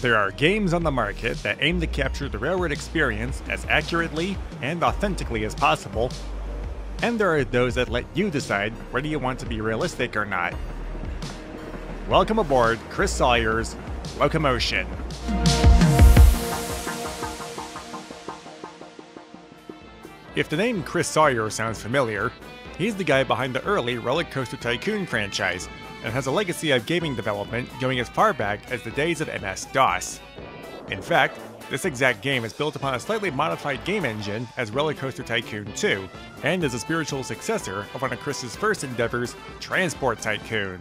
There are games on the market that aim to capture the railroad experience as accurately and authentically as possible, and there are those that let you decide whether you want to be realistic or not. Welcome aboard Chris Sawyer's Locomotion. If the name Chris Sawyer sounds familiar, he's the guy behind the early Roller Coaster Tycoon franchise, and has a legacy of gaming development going as far back as the days of MS-DOS. In fact, this exact game is built upon a slightly modified game engine as Roller Coaster Tycoon 2, and is a spiritual successor of one of Chris's first endeavors, Transport Tycoon.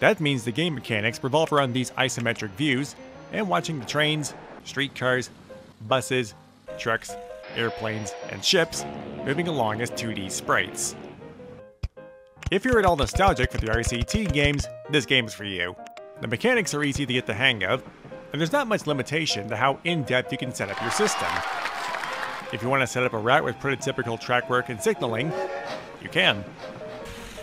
That means the game mechanics revolve around these isometric views, and watching the trains, streetcars, buses, trucks, airplanes, and ships moving along as 2D sprites. If you're at all nostalgic for the RCT games, this game's for you. The mechanics are easy to get the hang of, and there's not much limitation to how in-depth you can set up your system. If you want to set up a route with prototypical track work and signaling, you can.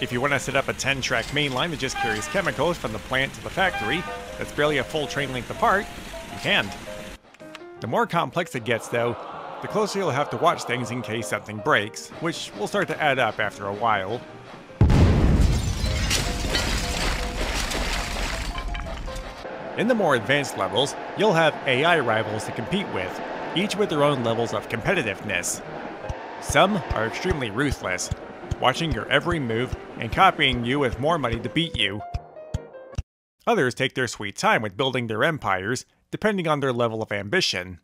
If you want to set up a 10-track mainline that just carries chemicals from the plant to the factory, that's barely a full train length apart, you can. The more complex it gets though, the closer you'll have to watch things in case something breaks, which will start to add up after a while. In the more advanced levels, you'll have AI rivals to compete with, each with their own levels of competitiveness. Some are extremely ruthless, watching your every move and copying you with more money to beat you. Others take their sweet time with building their empires, depending on their level of ambition,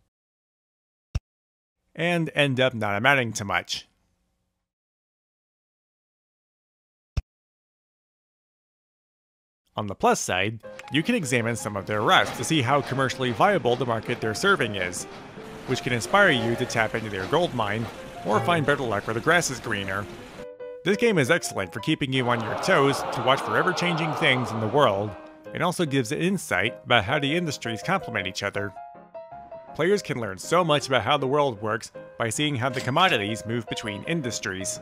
and end up not amounting to much. On the plus side, you can examine some of their routes to see how commercially viable the market they're serving is, which can inspire you to tap into their gold mine, or find better luck where the grass is greener. This game is excellent for keeping you on your toes to watch for ever-changing things in the world, and also gives an insight about how the industries complement each other. Players can learn so much about how the world works by seeing how the commodities move between industries.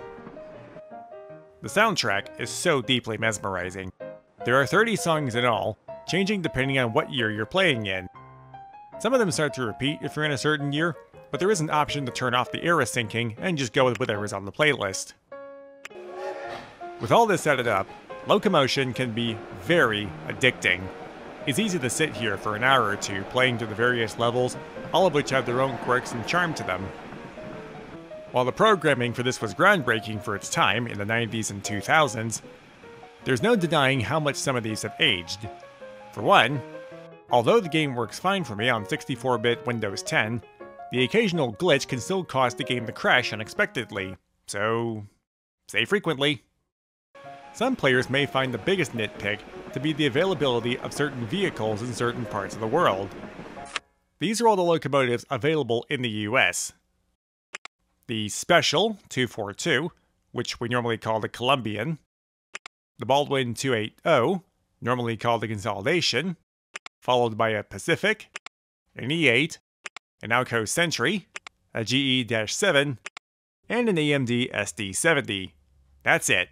The soundtrack is so deeply mesmerizing. There are 30 songs in all, changing depending on what year you're playing in. Some of them start to repeat if you're in a certain year, but there is an option to turn off the era syncing and just go with whatever's on the playlist. With all this added up, Locomotion can be very addicting. It's easy to sit here for an hour or two playing through the various levels, all of which have their own quirks and charm to them. While the programming for this was groundbreaking for its time in the 90s and 2000s, there's no denying how much some of these have aged. For one, although the game works fine for me on 64-bit Windows 10, the occasional glitch can still cause the game to crash unexpectedly, so save frequently. Some players may find the biggest nitpick to be the availability of certain vehicles in certain parts of the world. These are all the locomotives available in the US. The Special 242, which we normally call the Columbian, the Baldwin 280, normally called the Consolidation, followed by a Pacific, an E8, an Alco Sentry, a GE-7, and an AMD SD70. That's it.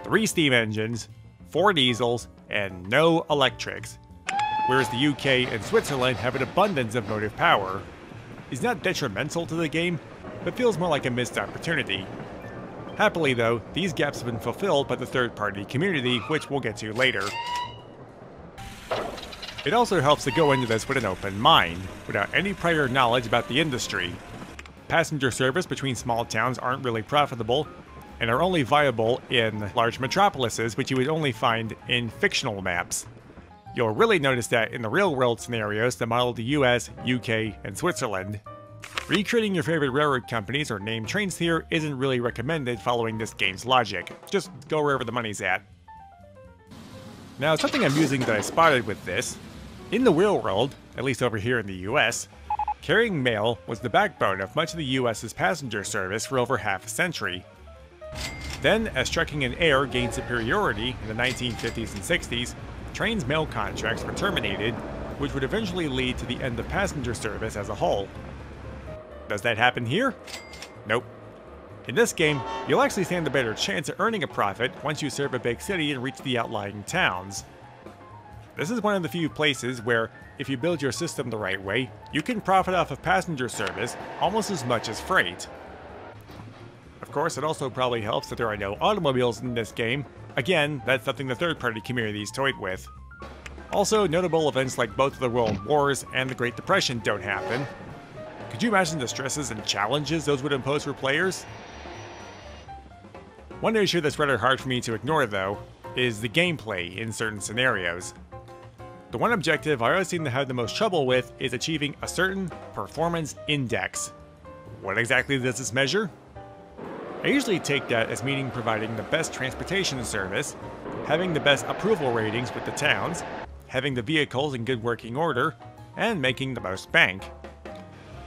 3 steam engines, 4 diesels, and no electrics, whereas the UK and Switzerland have an abundance of motive power. It's not detrimental to the game, but feels more like a missed opportunity. Happily though, these gaps have been fulfilled by the third-party community, which we'll get to later. It also helps to go into this with an open mind, without any prior knowledge about the industry. Passenger service between small towns aren't really profitable, and are only viable in large metropolises, which you would only find in fictional maps. You'll really notice that in the real-world scenarios that model the US, UK, and Switzerland. Recreating your favorite railroad companies or named trains here isn't really recommended following this game's logic. Just go wherever the money's at. Now, something amusing that I spotted with this, in the real world, at least over here in the US, carrying mail was the backbone of much of the US's passenger service for over half a century. Then, as trucking and air gained superiority in the 1950s and 60s, trains' mail contracts were terminated, which would eventually lead to the end of passenger service as a whole. Does that happen here? Nope. In this game, you'll actually stand a better chance at earning a profit once you serve a big city and reach the outlying towns. This is one of the few places where, if you build your system the right way, you can profit off of passenger service almost as much as freight. Of course, it also probably helps that there are no automobiles in this game. Again, that's something the third-party community's toyed with. Also, notable events like both the World Wars and the Great Depression don't happen. Could you imagine the stresses and challenges those would impose for players? One issue that's rather hard for me to ignore, though, is the gameplay in certain scenarios. The one objective I always seem to have the most trouble with is achieving a certain performance index. What exactly does this measure? I usually take that as meaning providing the best transportation service, having the best approval ratings with the towns, having the vehicles in good working order, and making the most bank.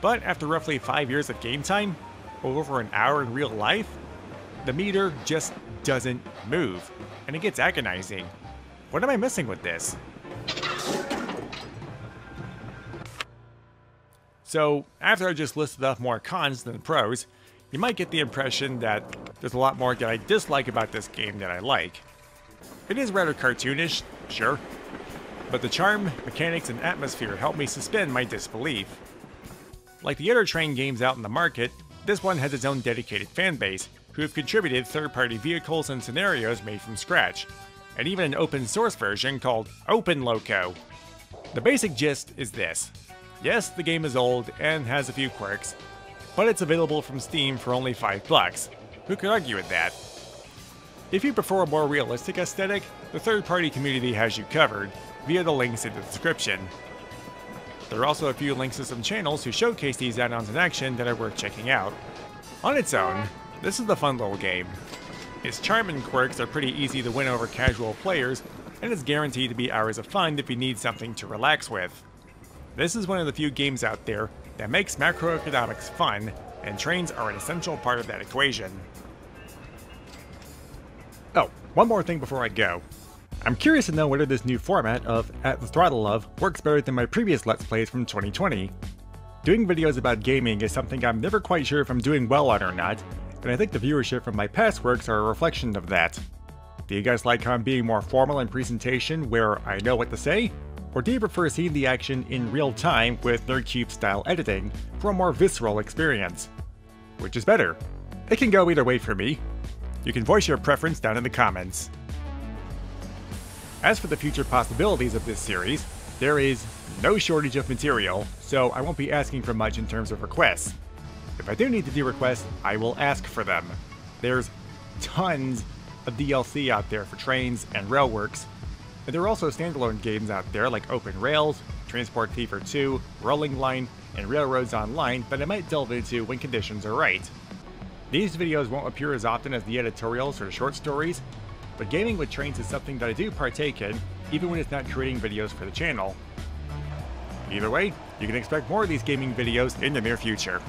But after roughly 5 years of game time, or over an hour in real life, the meter just doesn't move, and it gets agonizing. What am I missing with this? So, after I just listed off more cons than pros, you might get the impression that there's a lot more that I dislike about this game than I like. It is rather cartoonish, sure, but the charm, mechanics, and atmosphere help me suspend my disbelief. Like the other train games out in the market, this one has its own dedicated fanbase, who have contributed third-party vehicles and scenarios made from scratch, and even an open source version called Open Loco. The basic gist is this. Yes, the game is old and has a few quirks, but it's available from Steam for only $5. Who could argue with that? If you prefer a more realistic aesthetic, the third-party community has you covered via the links in the description. There are also a few links to some channels who showcase these add-ons in action that are worth checking out. On its own, this is a fun little game. Its charm and quirks are pretty easy to win over casual players, and it's guaranteed to be hours of fun if you need something to relax with. This is one of the few games out there that makes macroeconomics fun, and trains are an essential part of that equation. Oh, one more thing before I go. I'm curious to know whether this new format of At the Throttle of works better than my previous Let's Plays from 2020. Doing videos about gaming is something I'm never quite sure if I'm doing well on or not, and I think the viewership from my past works are a reflection of that. Do you guys like how I'm being more formal in presentation where I know what to say? Or do you prefer seeing the action in real time with NerdCube style editing for a more visceral experience? Which is better? It can go either way for me. You can voice your preference down in the comments. As for the future possibilities of this series, there is no shortage of material, so I won't be asking for much in terms of requests. If I do need to do requests, I will ask for them. There's tons of DLC out there for trains and railworks, and there are also standalone games out there like Open Rails, Transport Fever 2, Rolling Line, and Railroads Online that I might delve into when conditions are right. These videos won't appear as often as the editorials or the short stories, but gaming with trains is something that I do partake in, even when it's not creating videos for the channel. Either way, you can expect more of these gaming videos in the near future.